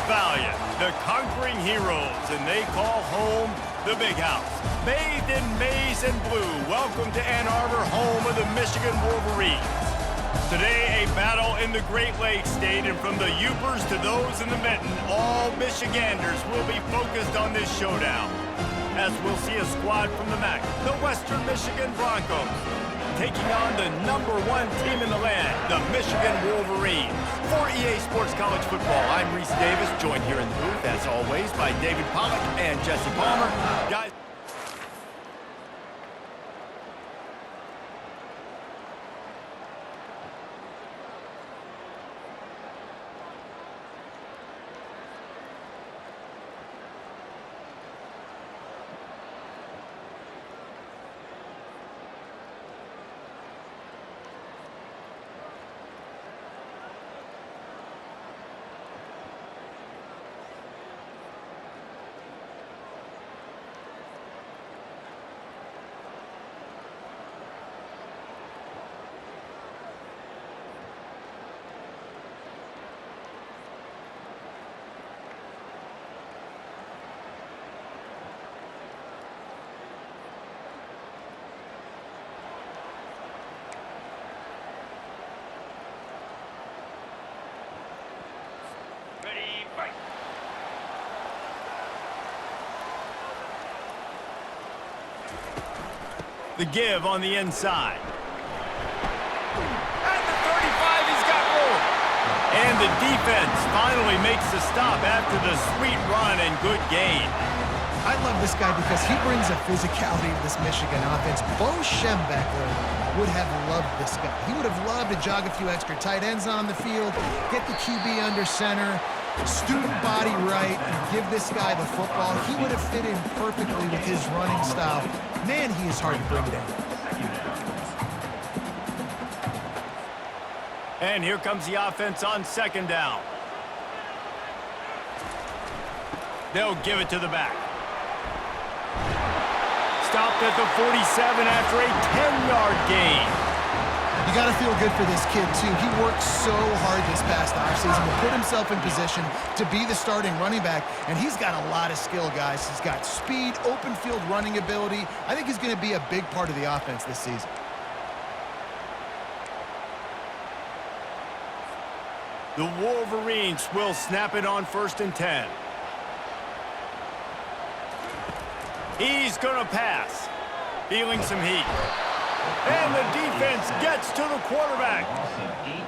Valiant, the conquering heroes, and they call home the Big House. Bathed in maize and blue, welcome to Ann Arbor, home of the Michigan Wolverines. Today, a battle in the Great Lakes State, and from the Yoopers to those in the Mitten, all Michiganders will be focused on this showdown. As we'll see a squad from the MAC, the Western Michigan Broncos, taking on the #1 team in the land, the Michigan Wolverines. For EA Sports College Football, I'm Reese Davis, joined here in the booth, as always, by David Pollack and Jesse Palmer. Guys. The give on the inside. At the 35, he's got room. And the defense finally makes the stop after the sweet run and good gain. I love this guy because he brings a physicality to this Michigan offense. Bo Schembechler would have loved this guy. He would have loved to jog a few extra tight ends on the field, get the QB under center, student body right, and give this guy the football. He would have fit in perfectly with his running style. Man, he is hard to bring down. And here comes the offense on second down. They'll give it to the back. Stopped at the 47 after a 10-yard gain. You got to feel good for this kid, too. He worked so hard this past offseason to put himself in position to be the starting running back, and he's got a lot of skill, guys. He's got speed, open field running ability. I think he's going to be a big part of the offense this season. The Wolverines will snap it on 1st and 10. He's going to pass. Feeling some heat. And the defense gets to the quarterback.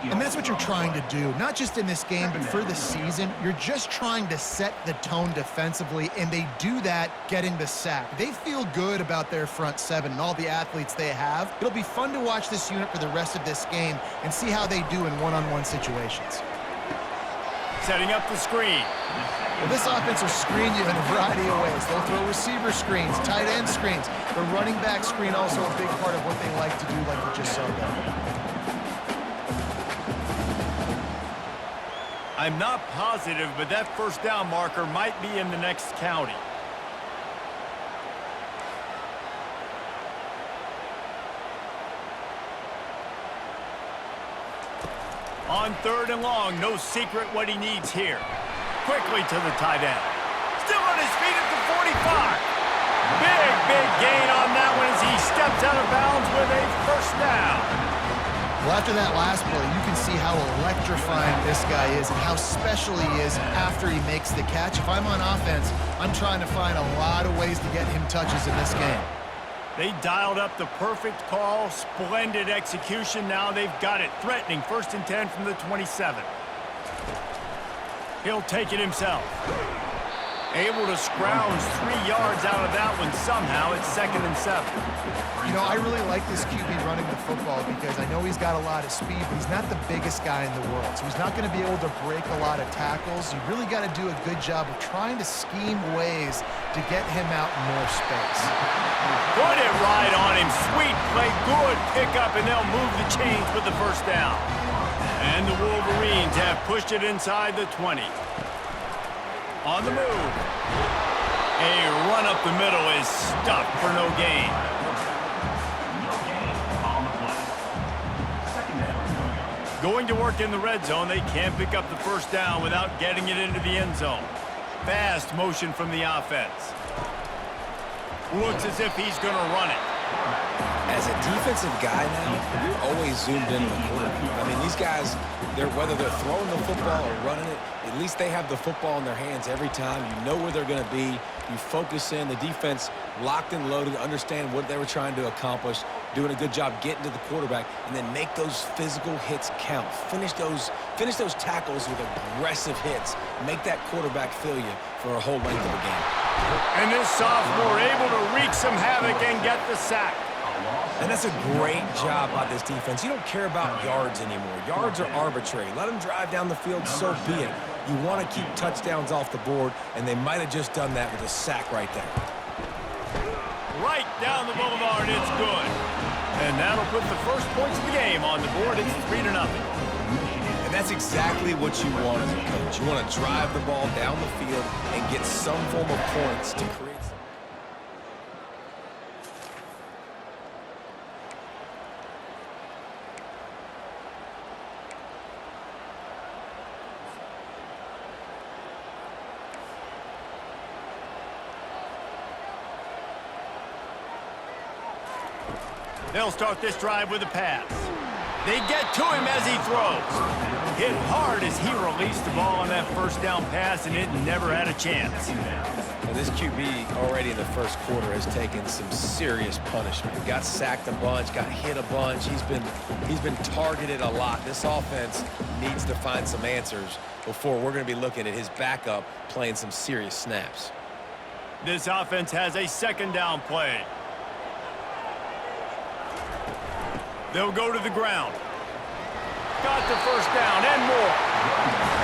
And that's what you're trying to do, not just in this game, but for the season. You're just trying to set the tone defensively, and they do that getting the sack. They feel good about their front seven and all the athletes they have. It'll be fun to watch this unit for the rest of this game and see how they do in one-on-one situations. Setting up the screen. Well, this offense will screen you in a variety of ways. They'll throw receiver screens, tight end screens. The running back screen also a big part of what they like to do, like we just saw there. I'm not positive, but that first down marker might be in the next county. On 3rd and long, no secret what he needs here. Quickly to the tight end. Still on his feet at the 45. Big gain on that one as he steps out of bounds with a first down. Well, after that last play, you can see how electrifying this guy is and how special he is after he makes the catch. If I'm on offense, I'm trying to find a lot of ways to get him touches in this game. They dialed up the perfect call, splendid execution. Now they've got it, threatening 1st and 10 from the 27. He'll take it himself. Able to scrounge 3 yards out of that one somehow. It's 2nd and 7. You know, I really like this QB running the football because I know he's got a lot of speed, but he's not the biggest guy in the world. So he's not going to be able to break a lot of tackles. You really got to do a good job of trying to scheme ways to get him out in more space. Put it right on him. Sweet play, good pickup, and they'll move the chains with the first down. And the Wolverines have pushed it inside the 20. On the move. A run up the middle is stuffed for no gain. Going to work in the red zone, they can't pick up the first down without getting it into the end zone. Fast motion from the offense. Looks as if he's going to run it. As a defensive guy now, you're always zoomed in on the quarterback. I mean, these guys, whether they're throwing the football or running it, at least they have the football in their hands every time. You know where they're going to be. You focus in. The defense locked and loaded, understand what they were trying to accomplish, doing a good job getting to the quarterback, and then make those physical hits count. Finish those tackles with aggressive hits. Make that quarterback feel you for a whole length of the game. And this sophomore able to wreak some havoc and get the sack. And that's a great job by this defense. You don't care about yards anymore. Yards are arbitrary. Let them drive down the field, so be it. You want to keep touchdowns off the board, and they might have just done that with a sack right there. Right down the boulevard, it's good. And that'll put the first points of the game on the board. It's 3-0. And that's exactly what you want as a coach. You want to drive the ball down the field and get some form of points to create. They'll start this drive with a pass. They get to him as he throws. Hit hard as he released the ball on that first down pass, and it never had a chance. Now this QB already in the first quarter has taken some serious punishment. Got sacked a bunch, got hit a bunch. He's been targeted a lot. This offense needs to find some answers before we're going to be looking at his backup playing some serious snaps. This offense has a second down play. They'll go to the ground. Got the first down and more.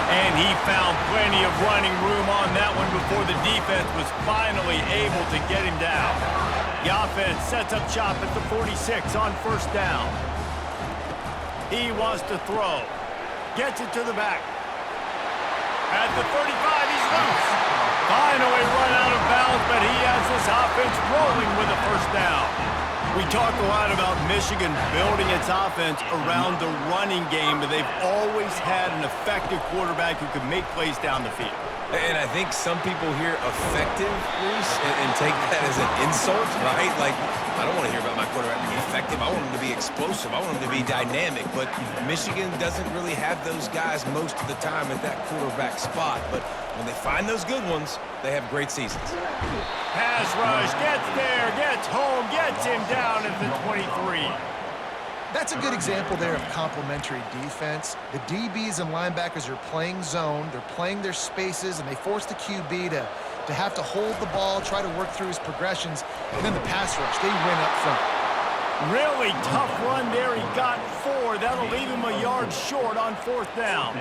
And he found plenty of running room on that one before the defense was finally able to get him down. The offense sets up shop at the 46 on first down. He wants to throw. Gets it to the back. At the 35, he's loose. Finally run out of bounds, but he has this offense rolling with a first down. We talk a lot about Michigan building its offense around the running game, but they've always had an effective quarterback who can make plays down the field. And I think some people hear effective, Reese, and take that as an insult, right? Like, I don't want to hear about my quarterback being effective. I want him to be explosive. I want him to be dynamic. But Michigan doesn't really have those guys most of the time at that quarterback spot. But when they find those good ones, they have great seasons. Pass rush, gets there, gets home, gets him down at the 23. That's a good example there of complementary defense. The DBs and linebackers are playing zone, they're playing their spaces, and they force the QB to have to hold the ball, try to work through his progressions, and then the pass rush, they win up front. Really tough run there. He got 4. That'll leave him a yard short on fourth down.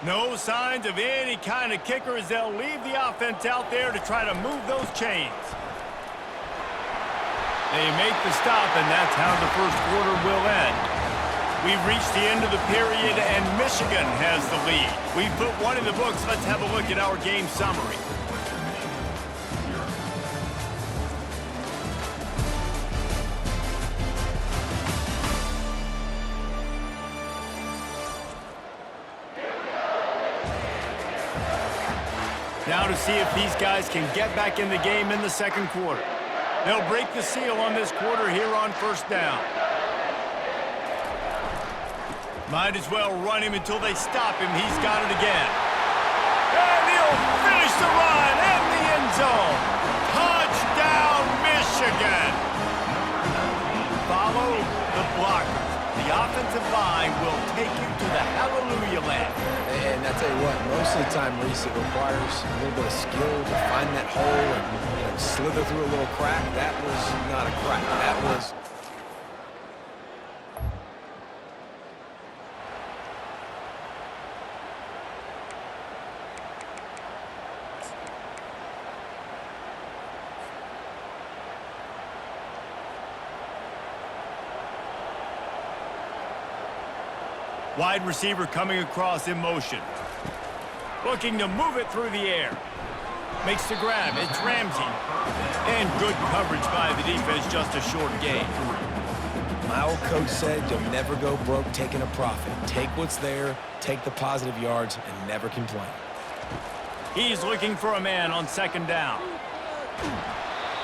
No signs of any kind of kicker as they'll leave the offense out there to try to move those chains. They make the stop, and that's how the first quarter will end. We've reached the end of the period, and Michigan has the lead. We've put one in the books. Let's have a look at our game summary. Now to see if these guys can get back in the game in the second quarter. They'll break the seal on this quarter here on first down. Might as well run him until they stop him. He's got it again. And he'll finish the run in the end zone. Touchdown, Michigan. Follow the blockers. The offensive line will take you to the hallelujah land. And I tell you what, most of the time, Reese, it requires a little bit of skill to find that hole and slither through a little crack. That was not a crack. That was... Wide receiver coming across in motion. Looking to move it through the air. Makes the grab. It's Ramsey. And good coverage by the defense, just a short gain. My old coach said you'll never go broke taking a profit. Take what's there, take the positive yards, and never complain. He's looking for a man on second down.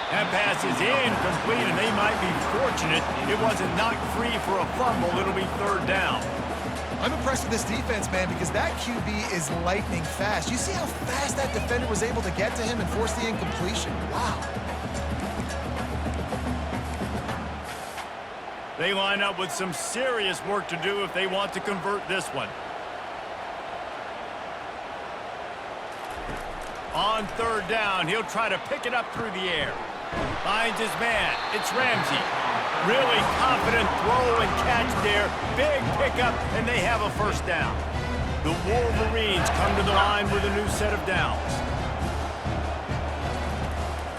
That pass is incomplete, and they might be fortunate it wasn't knocked free for a fumble. It'll be third down. I'm impressed with this defense, man, because that QB is lightning fast. You see how fast that defender was able to get to him and force the incompletion? Wow. They line up with some serious work to do if they want to convert this one. On third down, he'll try to pick it up through the air. Finds his man. It's Ramsey. Really confident throw and catch there. Big pickup, and they have a first down. The Wolverines come to the line with a new set of downs.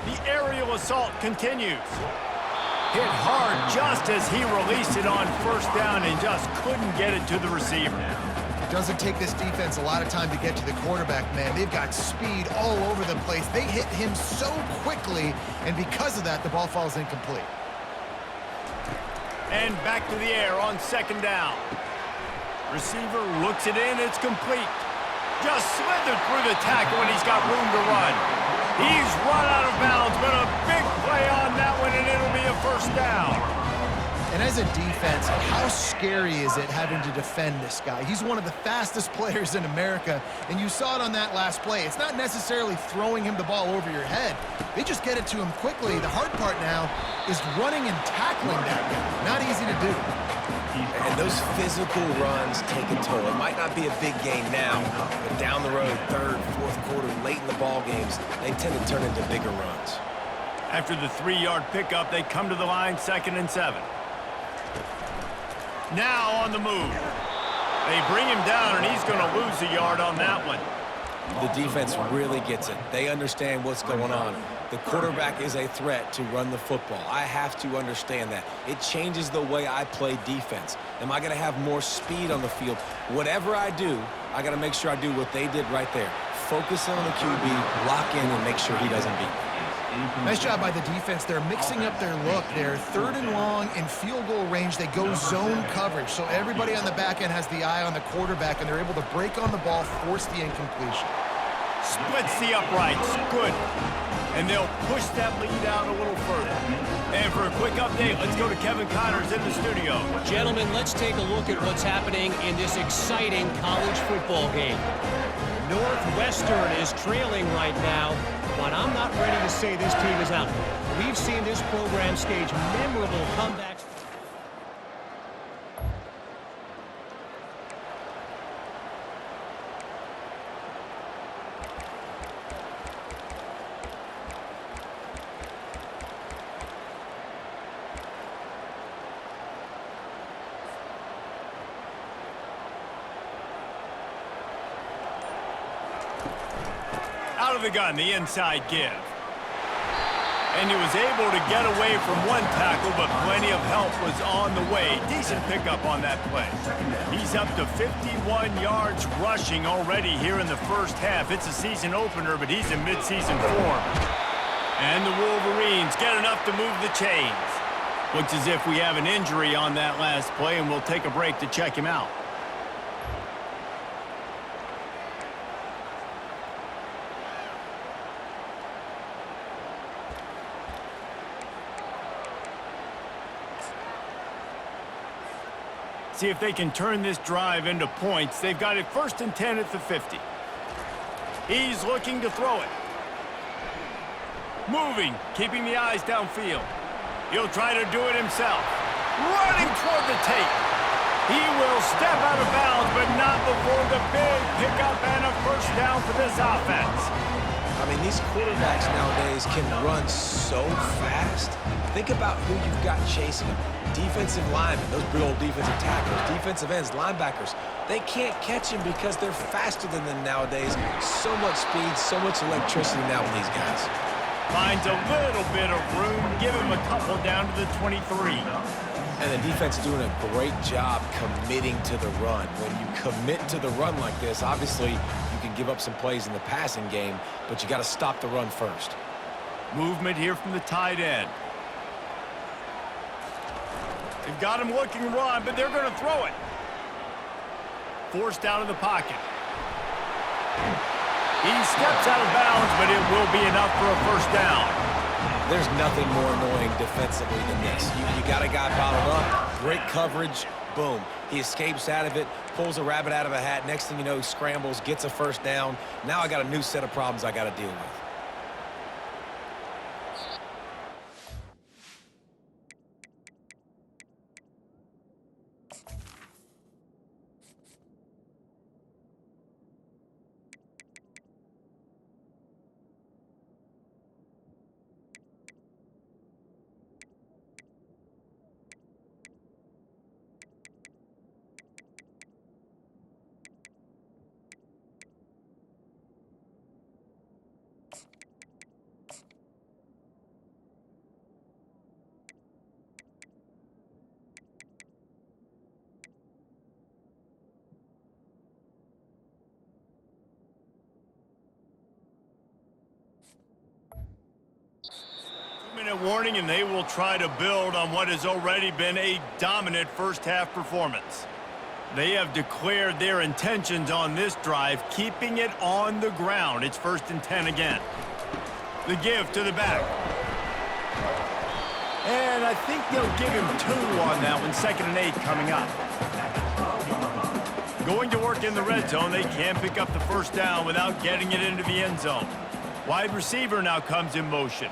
The aerial assault continues. Hit hard just as he released it on first down and just couldn't get it to the receiver. It doesn't take this defense a lot of time to get to the quarterback, man. They've got speed all over the place. They hit him so quickly, and because of that, the ball falls incomplete. And back to the air on second down. Receiver looks it in. It's complete. Just slithered through the tackle, and he's got room to run. He's run out of bounds, but a big play on that one, and it'll be a first down. And as a defense, how scary is it having to defend this guy? He's one of the fastest players in America, and you saw it on that last play. It's not necessarily throwing him the ball over your head. They just get it to him quickly. The hard part now is running and tackling that guy. Not easy to do. And those physical runs take a toll. It might not be a big game now, but down the road, third, fourth quarter, late in the ball games, they tend to turn into bigger runs. After the 3-yard pickup, they come to the line, 2nd and 7. Now on the move. They bring him down, and he's going to lose a yard on that one. The defense really gets it. They understand what's going on. The quarterback is a threat to run the football. I have to understand that. It changes the way I play defense. Am I going to have more speed on the field? Whatever I do, I got to make sure I do what they did right there. Focus on the QB, lock in, and make sure he doesn't beat me. Nice job by the defense. They're mixing up their look. They're 3rd and long in field goal range. They go zone coverage. So everybody on the back end has the eye on the quarterback, and they're able to break on the ball, force the incompletion. Splits the uprights. Good. And they'll push that lead out a little further. And for a quick update, let's go to Kevin Connors in the studio. Gentlemen, let's take a look at what's happening in this exciting college football game. Northwestern is trailing right now, but I'm not ready to say this team is out. We've seen this program stage memorable comebacks. Out of the gun, the inside give. And he was able to get away from one tackle, but plenty of help was on the way. Decent pickup on that play. He's up to 51 yards rushing already here in the first half. It's a season opener, but he's in midseason form. And the Wolverines get enough to move the chains. Looks as if we have an injury on that last play, and we'll take a break to check him out. See if they can turn this drive into points. They've got it 1st and 10 at the 50. He's looking to throw it. Moving, keeping the eyes downfield. He'll try to do it himself. Running toward the tape. He will step out of bounds, but not before the big pickup and a first down for this offense. I mean, these quarterbacks nowadays can run so fast. Think about who you've got chasing them. Defensive linemen, those big old defensive tackles, defensive ends, linebackers. They can't catch him because they're faster than them nowadays. So much speed, so much electricity now with these guys. Finds a little bit of room. Give him a couple down to the 23. And the defense doing a great job committing to the run. When you commit to the run like this, obviously you can give up some plays in the passing game, but you got to stop the run first. Movement here from the tight end. They've got him looking to run, but they're going to throw it. Forced out of the pocket. He steps out of bounds, but it will be enough for a first down. There's nothing more annoying defensively than this. You got a guy bottled up, great coverage, boom. He escapes out of it, pulls a rabbit out of a hat. Next thing you know, he scrambles, gets a first down. Now I got a new set of problems I got to deal with. Minute warning, and they will try to build on what has already been a dominant first-half performance. They have declared their intentions on this drive, keeping it on the ground. It's 1st and 10 again. The give to the back. And I think they'll give him 2 on that one. 2nd and 8 coming up. Going to work in the red zone. They can't pick up the first down without getting it into the end zone. Wide receiver now comes in motion.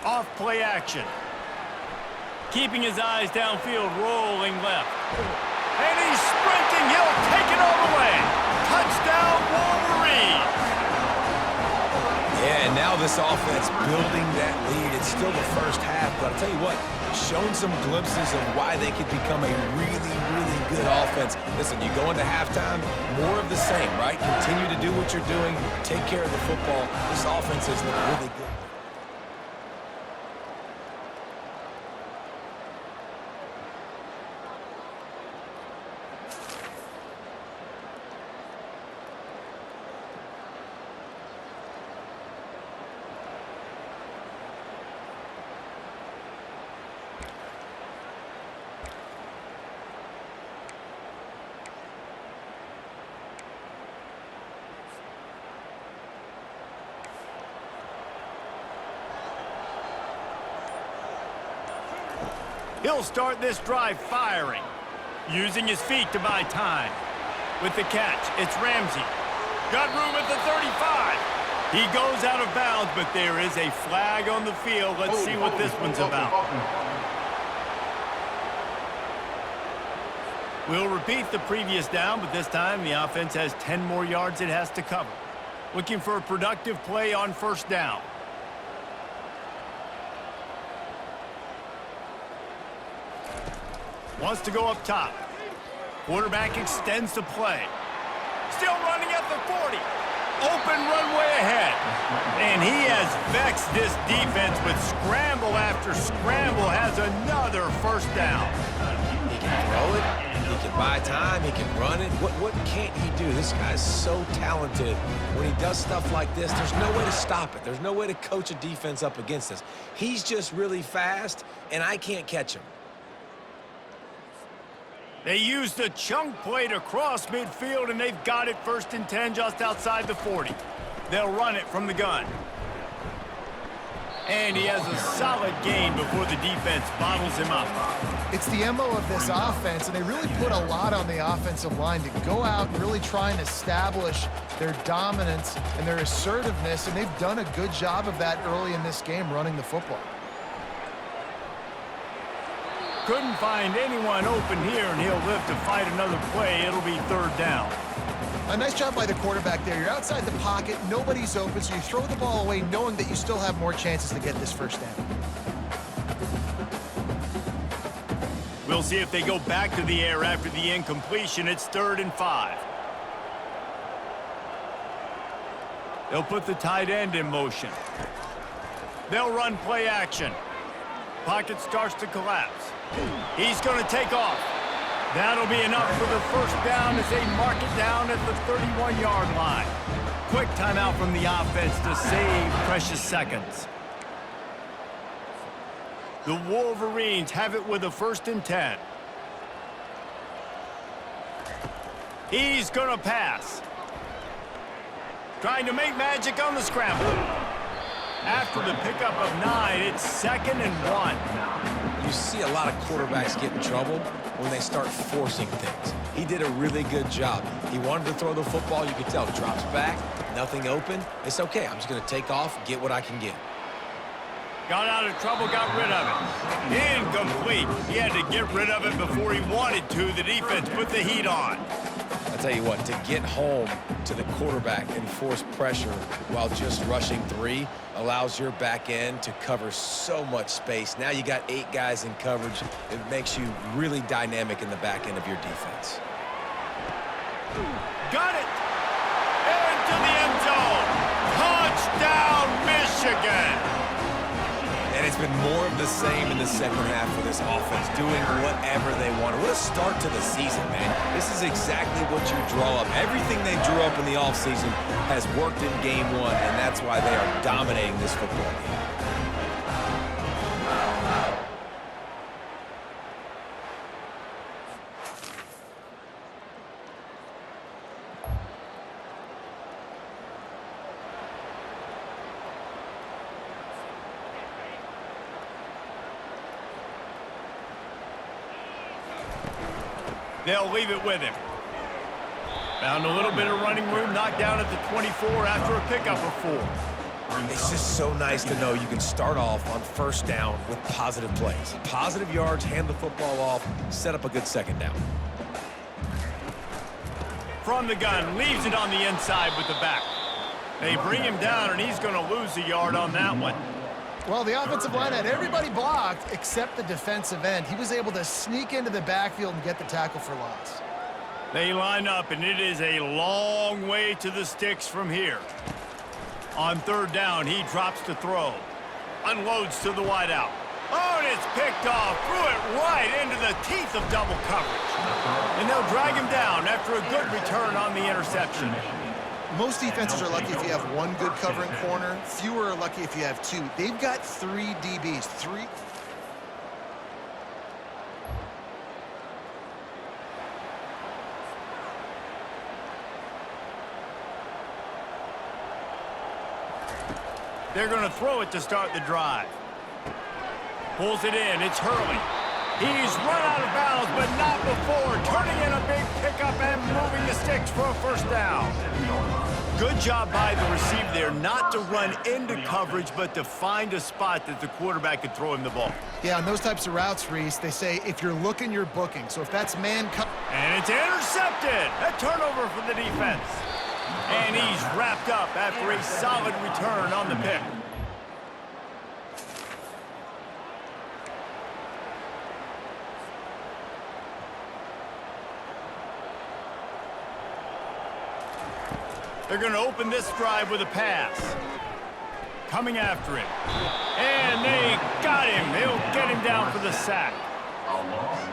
Off play action. Keeping his eyes downfield, rolling left. And he's sprinting. He'll take it all the way. Touchdown, Wolverines. Yeah, and now this offense building that lead. It's still the first half, but I'll tell you what, shown some glimpses of why they could become a really, really good offense. Listen, you go into halftime, more of the same, right? Continue to do what you're doing, take care of the football. This offense has looked really good. He'll start this drive firing, using his feet to buy time. With the catch, it's Ramsey. Got room at the 35. He goes out of bounds, but there is a flag on the field. Let's see what this one's about. We'll repeat the previous down, but this time the offense has 10 more yards it has to cover. Looking for a productive play on first down. Wants to go up top. Quarterback extends the play. Still running at the 40. Open runway ahead. And he has vexed this defense with scramble after scramble. Has another first down. He can throw it. He can buy time. He can run it. What can't he do? This guy's so talented. When he does stuff like this, there's no way to stop it. There's no way to coach a defense up against this. He's just really fast, and I can't catch him. They used the chunk play to cross midfield, and they've got it 1st and 10 just outside the 40. They'll run it from the gun. And he has a solid gain before the defense bottles him up. It's the MO of this offense, and they really put a lot on the offensive line to go out and really try and establish their dominance and their assertiveness, and they've done a good job of that early in this game running the football. Couldn't find anyone open here, and he'll live to fight another play. It'll be 3rd down. A nice job by the quarterback there. You're outside the pocket, nobody's open, so you throw the ball away knowing that you still have more chances to get this first down. We'll see if they go back to the air after the incompletion. It's 3rd and 5. They'll put the tight end in motion. They'll run play action. Pocket starts to collapse. He's going to take off. That'll be enough for the first down as they mark it down at the 31-yard line. Quick timeout from the offense to save precious seconds. The Wolverines have it with a 1st and 10. He's going to pass. Trying to make magic on the scramble. After the pickup of 9, it's 2nd and 1. You see a lot of quarterbacks get in trouble when they start forcing things. He did a really good job. He wanted to throw the football. You could tell. Drops back, nothing open. It's okay. I'm just going to take off, get what I can get. Got out of trouble, got rid of it. Incomplete. He had to get rid of it before he wanted to. The defense put the heat on. I'll tell you what, to get home to the quarterback and force pressure while just rushing 3 allows your back end to cover so much space. Now you got 8 guys in coverage. It makes you really dynamic in the back end of your defense. Got it. Into the end zone. Touchdown, Michigan. And it's been more of the same in the second half for this offense, doing whatever they want. What a start to the season, man. This is exactly what you draw up. Everything they drew up in the offseason has worked in game 1, and that's why they are dominating this football game. They'll leave it with him. Found a little bit of running room, knocked down at the 24 after a pickup of 4. It's just so nice to know you can start off on 1st down with positive plays. Positive yards, hand the football off, set up a good 2nd down. From the gun, leaves it on the inside with the back. They bring him down, and he's going to lose a yard on that one. Well, the offensive line had everybody blocked except the defensive end. He was able to sneak into the backfield and get the tackle for loss. They line up, and it is a long way to the sticks from here. On 3rd down, he drops to throw. Unloads to the wideout. Oh, and it's picked off. Threw it right into the teeth of double coverage. And they'll drag him down after a good return on the interception. Most defenses are lucky if you have 1 good covering corner. Fewer are lucky if you have 2. They've got 3 DBs. 3. They're going to throw it to start the drive. Pulls it in. It's Hurley. He's run out of bounds, but not before. Turning in a big pickup and moving the sticks for a 1st down. Good job by the receiver there, not to run into coverage, but to find a spot that the quarterback could throw him the ball. Yeah, on those types of routes, Reese, they say if you're looking, you're booking. So if that's man... And it's intercepted. A turnover for the defense. And he's wrapped up after a solid return on the pick. They're going to open this drive with a pass. Coming after him. And they got him. They'll get him down for the sack.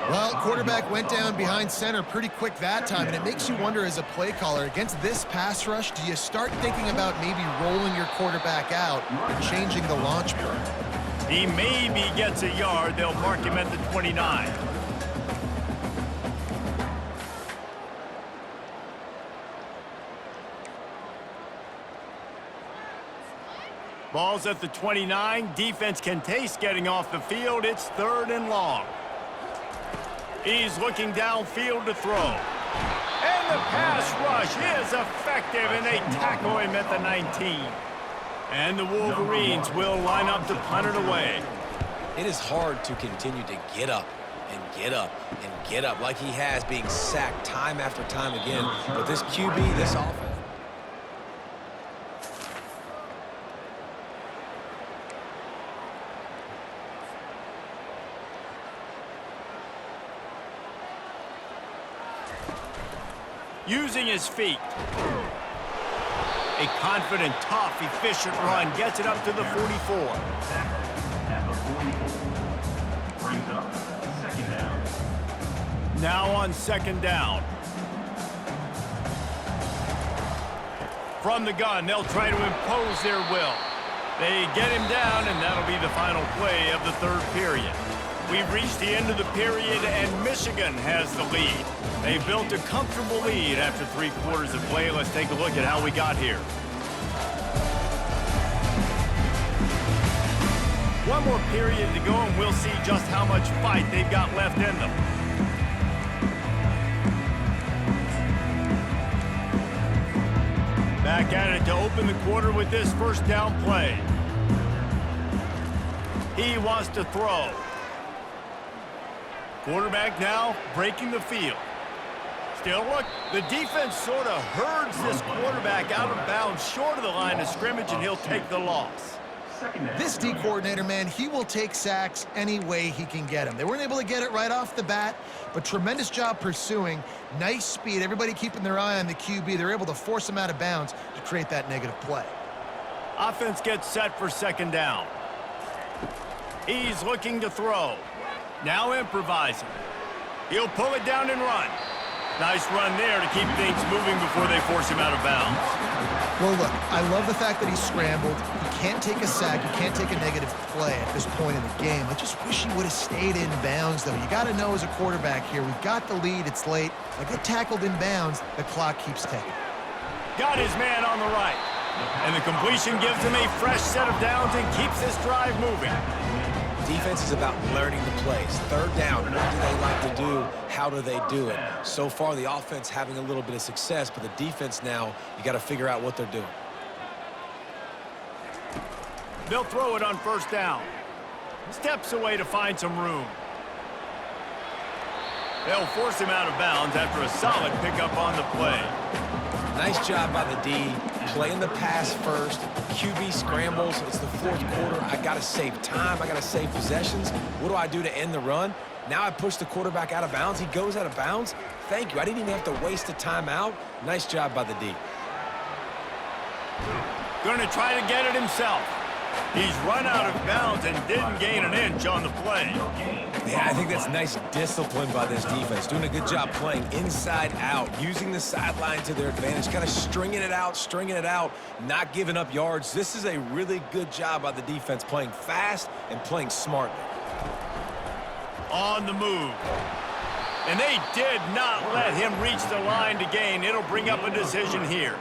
Well, quarterback went down behind center pretty quick that time, and it makes you wonder as a play caller, against this pass rush, do you start thinking about maybe rolling your quarterback out and changing the launch point? He maybe gets a yard. They'll mark him at the 29. Ball's at the 29. Defense can taste getting off the field. It's 3rd and long. He's looking downfield to throw. And the pass rush is effective, and they tackle him at the 19. And the Wolverines will line up to punt it away. It is hard to continue to get up and get up and get up like he has, being sacked time after time again. But this QB, this offense. Using his feet. A confident, tough, efficient run gets it up to the 44. Now on 2nd down. From the gun, they'll try to impose their will. They get him down, and that'll be the final play of the third period. We've reached the end of the period, and Michigan has the lead. They've built a comfortable lead after 3 quarters of play. Let's take a look at how we got here. One more period to go, and we'll see just how much fight they've got left in them. Back at it to open the quarter with this first down play. He wants to throw. Quarterback now breaking the field. Still, look, the defense sort of herds this quarterback out of bounds short of the line of scrimmage, and he'll take the loss. This D coordinator, man, he will take sacks any way he can get them. They weren't able to get it right off the bat, but tremendous job pursuing. Nice speed. Everybody keeping their eye on the QB. They're able to force him out of bounds to create that negative play. Offense gets set for second down. He's looking to throw. Now improvising. He'll pull it down and run. Nice run there to keep things moving before they force him out of bounds. Well, look, I love the fact that he scrambled. He can't take a sack. He can't take a negative play at this point in the game. I just wish he would have stayed in bounds, though. You got to know as a quarterback here, we've got the lead. It's late. If I get tackled in bounds, the clock keeps ticking. Got his man on the right. And the completion gives him a fresh set of downs and keeps this drive moving. Defense is about learning the plays. Third down, what do they like to do? How do they do it? So far, the offense having a little bit of success, but the defense now, you got to figure out what they're doing. They'll throw it on first down. Steps away to find some room. They'll force him out of bounds after a solid pickup on the play. Nice job by the D, playing the pass first. QB scrambles. It's the fourth quarter. I got to save time. I got to save possessions. What do I do to end the run? Now I push the quarterback out of bounds. He goes out of bounds. Thank you. I didn't even have to waste a timeout. Nice job by the D. Going to try to get it himself. He's run out of bounds and didn't gain an inch on the play. Yeah, I think that's nice discipline by this defense. Doing a good job playing inside out, using the sideline to their advantage, kind of stringing it out, not giving up yards. This is a really good job by the defense, playing fast and playing smartly. On the move. And they did not let him reach the line to gain. It'll bring up a decision here.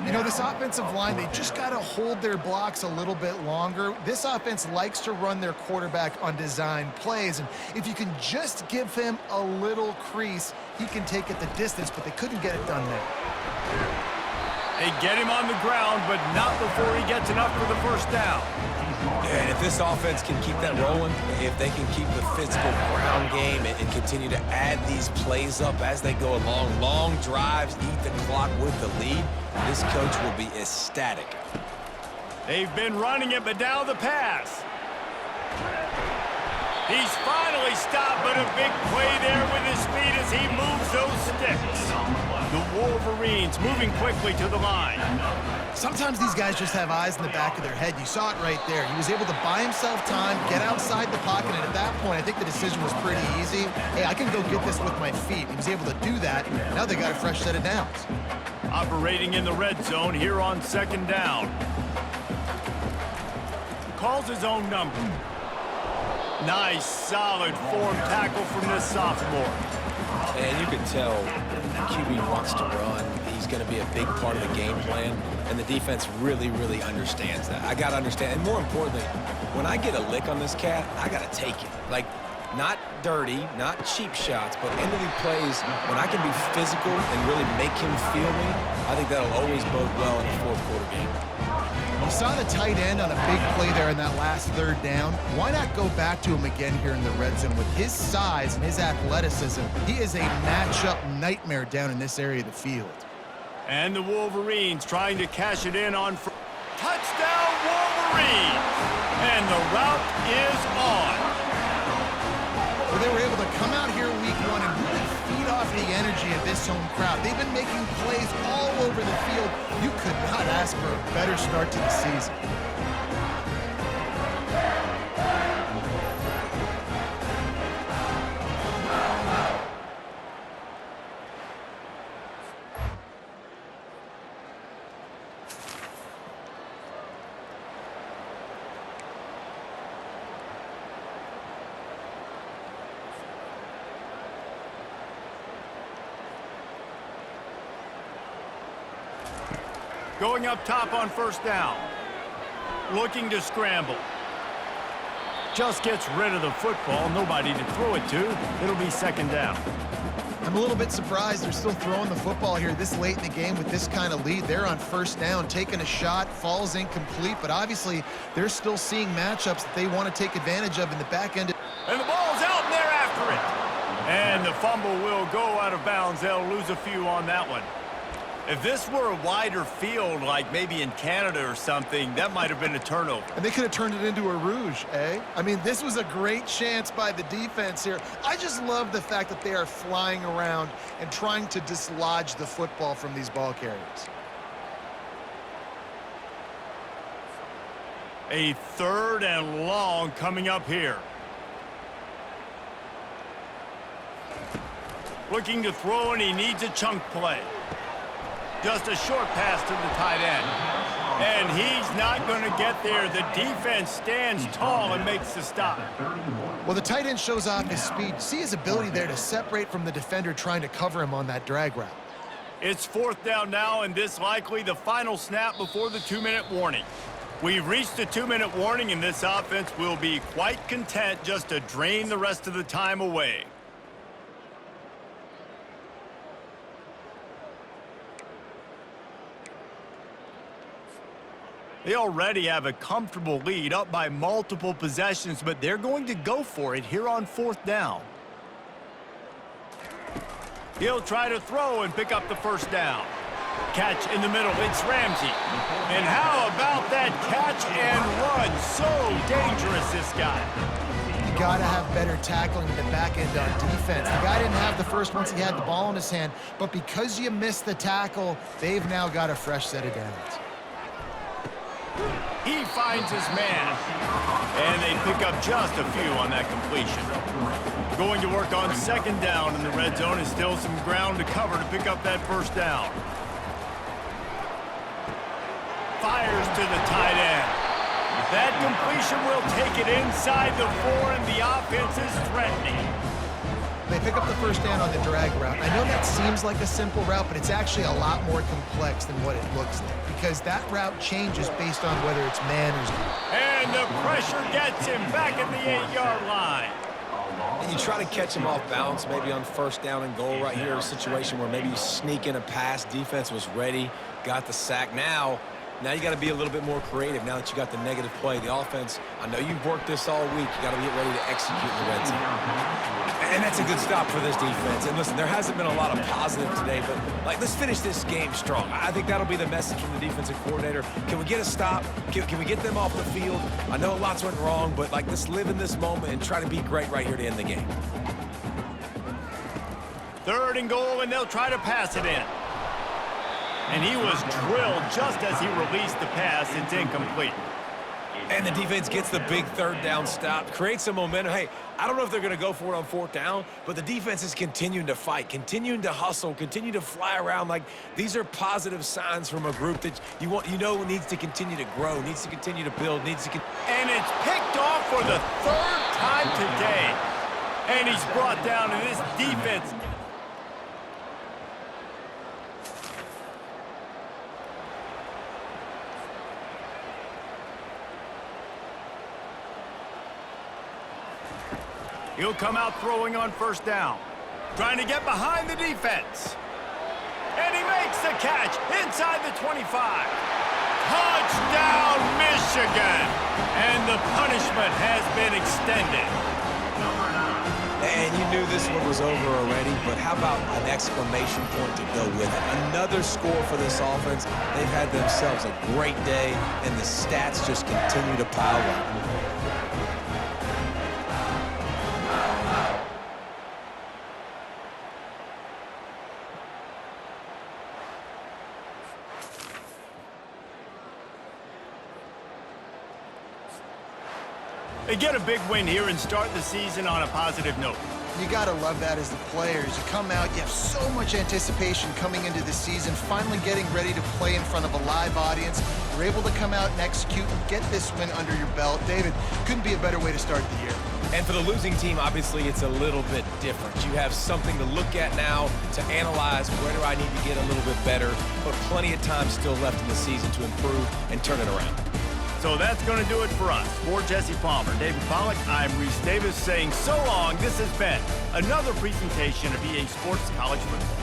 You know, this offensive line, they just got to hold their blocks a little bit longer. This offense likes to run their quarterback on design plays, and if you can just give him a little crease, he can take it the distance, but they couldn't get it done there. They get him on the ground, but not before he gets enough for the first down. Yeah, and if this offense can keep that rolling, if they can keep the physical ground game and continue to add these plays up as they go along, long drives, eat the clock with the lead, this coach will be ecstatic. They've been running it, but now the pass. He's finally stopped, but a big play there with his feet as he moves those sticks. The Wolverines moving quickly to the line. Sometimes these guys just have eyes in the back of their head. You saw it right there. He was able to buy himself time, get outside the pocket, and at that point, I think the decision was pretty easy. Hey, I can go get this with my feet. He was able to do that. Now they got a fresh set of downs. Operating in the red zone here on second down. Calls his own number. Nice, solid form tackle from this sophomore. And you can tell the QB wants to run. He's going to be a big part of the game plan, and the defense really, really understands that. I got to understand, and more importantly, when I get a lick on this cat, I got to take it. Like, not dirty, not cheap shots, but end of the plays, when I can be physical and really make him feel me, I think that'll always bode well in the fourth quarter game. You saw the tight end on a big play there in that last third down. Why not go back to him again here in the red zone? With his size and his athleticism, he is a matchup nightmare down in this area of the field. And the Wolverines trying to cash it in on touchdown Wolverines! And the route is on. Well, they were able to come out here week one and really feed off the energy of this home crowd. They've been making plays all over the field. You could not ask for a better start to the season. Going up top on first down. Looking to scramble. Just gets rid of the football. Nobody to throw it to. It'll be second down. I'm a little bit surprised they're still throwing the football here this late in the game with this kind of lead. They're on first down, taking a shot, falls incomplete, but obviously they're still seeing matchups that they want to take advantage of in the back end. And the ball's out, and they're after it. And the fumble will go out of bounds. They'll lose a few on that one. If this were a wider field, like maybe in Canada or something, that might have been a turnover. And they could have turned it into a rouge, eh? I mean, this was a great chance by the defense here. I just love the fact that they are flying around and trying to dislodge the football from these ball carriers. A third and long coming up here. Looking to throw, and he needs a chunk play. Just a short pass to the tight end. And he's not going to get there. The defense stands tall and makes the stop. Well, the tight end shows off his speed. See his ability there to separate from the defender trying to cover him on that drag route. It's fourth down now, and this likely the final snap before the 2-minute warning. We've reached the 2-minute warning, and this offense will be quite content just to drain the rest of the time away. They already have a comfortable lead, up by multiple possessions, but they're going to go for it here on fourth down. He'll try to throw and pick up the first down. Catch in the middle, it's Ramsey. And how about that catch and run? So dangerous, this guy. You got to have better tackling in the back end on defense. The guy didn't have the first once he had the ball in his hand, but because you missed the tackle, they've now got a fresh set of downs. He finds his man, and they pick up just a few on that completion. Going to work on second down in the red zone is still some ground to cover to pick up that first down. Fires to the tight end. That completion will take it inside the 4, and the offense is threatening. They pick up the first down on the drag route. I know that seems like a simple route, but it's actually a lot more complex than what it looks like because that route changes based on whether it's man or zone. And the pressure gets him back at the 8-yard line. And you try to catch him off balance, maybe on first down and goal right here, a situation where maybe you sneak in a pass, defense was ready, got the sack. Now you got to be a little bit more creative now that you got the negative play. The offense, I know you've worked this all week. You got to get ready to execute in the red zone. And that's a good stop for this defense. And listen, there hasn't been a lot of positive today, but let's finish this game strong. I think that'll be the message from the defensive coordinator. Can we get a stop? Can we get them off the field? I know lots went wrong, but let's live in this moment and try to be great right here to end the game. Third and goal, and they'll try to pass it in. And he was drilled just as he released the pass. It's incomplete. And the defense gets the big third down stop, creates some momentum. Hey, I don't know if they're going to go for it on fourth down, but the defense is continuing to fight, continuing to hustle, continue to fly around. These are positive signs from a group that you know needs to continue to grow, needs to continue to build, And it's picked off for the third time today. And he's brought down, and this defense... He'll come out throwing on first down. Trying to get behind the defense. And he makes the catch inside the 25. Touchdown, Michigan! And the punishment has been extended. And you knew this one was over already, but how about an exclamation point to go with it? Another score for this offense. They've had themselves a great day, and the stats just continue to pile up. They get a big win here and start the season on a positive note. You got to love that as the players. You come out, you have so much anticipation coming into the season, finally getting ready to play in front of a live audience. You're able to come out and execute and get this win under your belt. David, couldn't be a better way to start the year. And for the losing team, obviously, it's a little bit different. You have something to look at now to analyze where do I need to get a little bit better, but plenty of time still left in the season to improve and turn it around. So that's going to do it for us. For Jesse Palmer, David Pollack, I'm Reese Davis saying so long. This has been another presentation of EA Sports College Football.